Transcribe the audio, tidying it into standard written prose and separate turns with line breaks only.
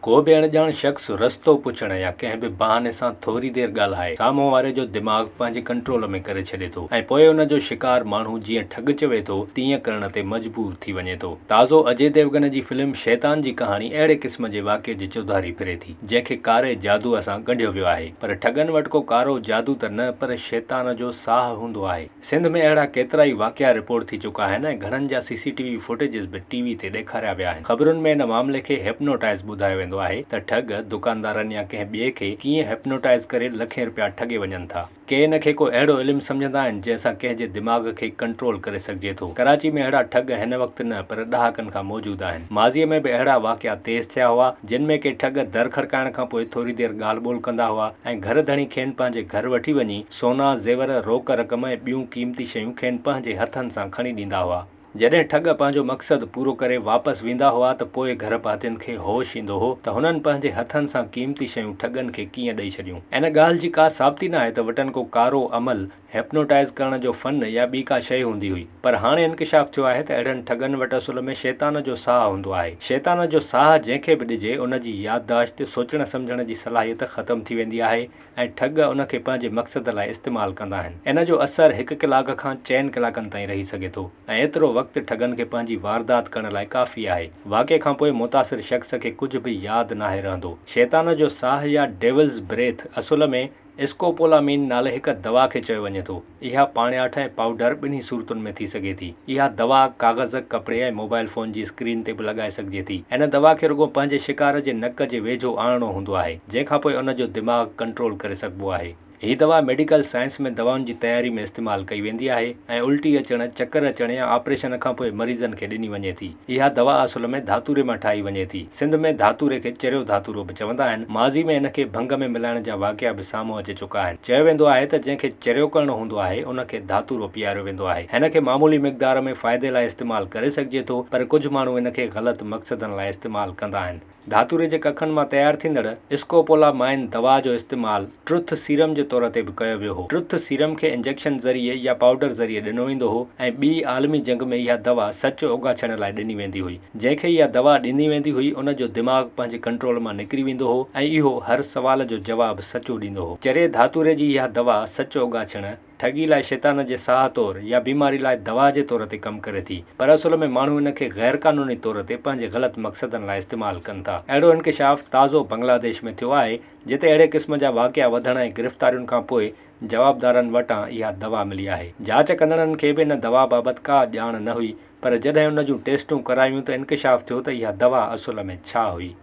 को भी अणजाण शख़्स रस्तो पुछण या कंहिं बि बहाने सां थोरी देर ॻाल्हाए साम्हूं वारे जो दिमाग़ पंहिंजे कंट्रोल में करे छॾे थो ऐं पोइ उन जो शिकार माण्हू जीअं ठग चवे थो तीअं करण ते मजबूर थी वञे थो। ताज़ो अजय देवगन जी फिल्म शैतान जी कहाणी अहिड़े क़िस्म जे वाक़िए जी चौधारी फिरे थी जंहिंखे कारे जादूअ सां ॻंढियो वियो आहे, पर ठगनि वटि को कारो जादू त न पर शैतान जो साह हूंदो आहे। सिंध में अहिड़ा केतिरा ई वाक़िया रिपोर्ट थी चुका आहिनि ऐं घणनि जा CCTV फुटेजिस बि टीवी ते ॾेखारिया विया आहिनि। ख़बरुनि में इन मामले खे हिप्नोटाइज़ ॿुधायो वेंदो आहे त ठग दुकानदारनि या कंहिं ॿिए खे कीअं हिप्नोटाइज़ करे लखें रुपया ठगे वञनि था। के इन खे को अहिड़ो इल्मु सम्झंदा आहिनि जंहिंसां कंहिंजे दिमाग़ खे कंट्रोल करे सघिजे थो। कराची में अहिड़ा ठग हिन वक़्तु न पर ॾहाकनि खां मौजूदु आहिनि। माज़ीअ में बि अहिड़ा वाक़िया तेज़ थिया हुआ जिन में के ठग दर खड़काइण खां पोइ थोरी देरि ॻाल्हि ॿोल कंदा हुआ ऐं घर धणी खेनि पंहिंजे घर वठी वञी सोना ज़ेवर रोक रक़म ऐं ॿियूं क़ीमती शयूं खेनि पंहिंजे हथनि सां खणी ॾींदा हुआ। जॾहिं ठग पंहिंजो मक़सदु पूरो करे वापसि वेंदा हुआ त पोइ घर पातियुनि खे होश ईंदो हो त हुननि पंहिंजे हथनि सां क़ीमती शयूं ठगनि खे कीअं ॾेई छॾियूं। इन ॻाल्हि जी का साबिती न आहे त वटनि को कारो अमल हिप्नोटाइज़ करण जो फ़न या ॿी का शइ हूंदी हुई, पर हाणे इंकिशाफ़ थियो आहे त अहिड़नि ठगनि वटि असुल में शैतान जो साह हूंदो आहे। शैतान जो साह जंहिंखे बि ॾिजे उन जी याददाश्त सोचण सम्झण जी सलाहियत ख़तमु थी वेंदी आहे ऐं ठग उन खे पंहिंजे मक़सद लाइ इस्तेमालु कंदा आहिनि। इन जो असरु 1 कलाक खां 4 कलाकनि ताईं रही सघे थो ऐं एतिरो वक़्तु ठगनि खे पंहिंजी वारदात करण लाइ काफ़ी आहे। वाक़िए खां पोइ मुतासिर शख़्स खे कुझु बि यादि नाहे रहंदो। शैतान जो साह या डेविल्स ब्रेथ असुल में स्कोपोलामीन नाले हिकु दवा खे चयो वञे थो। इहा पाणियाठ ऐं पाउडर ॿिन्ही सूरतुनि में थी सघे थी। इहा दवा काग़ज़, कपिड़े ऐं मोबाइल फ़ोन जी स्क्रीन ते बि लॻाए सघिजे थी। इन दवा खे रुॻो पंहिंजे शिकार जे नक जे वेझो आणणो हूंदो आहे, जंहिंखां पोइ उन जो दिमाग़ कंट्रोल करे सघिबो आहे। हीअ दवा मेडिकल साइंस में दवाउनि जी तयारी में इस्तेमालु कई वेंदी आहे ऐं उल्टी अचण, चकर अचण या ऑपरेशन खां पोइ मरीज़नि खे ॾिनी वञे थी। इहा दवा असुल में धातुरे मां ठाही वञे थी। सिंध में धातुरे खे चरियो धातुरो बि चवंदा आहिनि। माज़ी में इन खे भंग में मिलाइण जा वाक़िया बि साम्हूं अची चुका आहिनि। चयो वेंदो आहे त जंहिंखे चरियो करणो हूंदो आहे उन खे धातुरो पीआरियो वेंदो आहे। हिन खे मामूली मिक़दार में फ़ाइदे लाइ इस्तेमालु करे सघिजे थो, पर कुझु माण्हू इन खे ग़लति मक़सदनि लाइ इस्तेमालु कंदा आहिनि। धातुरे जे कखनि मां तयारु थींदड़ स्कोपोलामाइन दवा जो इस्तेमालु ट्रुथ सीरम जे तौर ते बि कयो वियो हो। ट्रुथ सीरम खे इंजेक्शन ज़रिए या पाउडर ज़रिए ॾिनो वेंदो हो ऐं ॿी आलमी जंग में इहा दवा सचु उगाछण लाइ ॾिनी वेंदी हुई। जंहिंखे इहा दवा ॾिनी वेंदी हुई उन जो दिमाग़ पंहिंजे कंट्रोल मां निकिरी वेंदो हो ऐं इहो हर सवाल जो जवाबु सचो ॾींदो हो। चरे धातुरे जी इहा दवा सचु उगाछण ठगी लाइ शैतान जे साह तौरु या बीमारी लाइ दवा जे तौर ते कमु करे थी, पर असुल में माण्हू इन खे ग़ैर क़ानूनी तौर ते पंहिंजे ग़लति मक़सदनि लाइ इस्तेमालु कनि था। अहिड़ो इंकिशाफ़ ताज़ो बांग्लादेश में थियो आहे, जिते अहिड़े क़िस्म जा वाक़िया वधण ऐं गिरफ़्तारियुनि खां पोइ जवाबदारनि वटां इहा दवा मिली आहे। जांच कंदड़नि खे बि इन दवा बाबति का ॼाण न हुई, पर जॾहिं उन जूं टेस्टूं करायूं त इंकिशाफ़ थियो त इहा दवा असुल में छा हुई।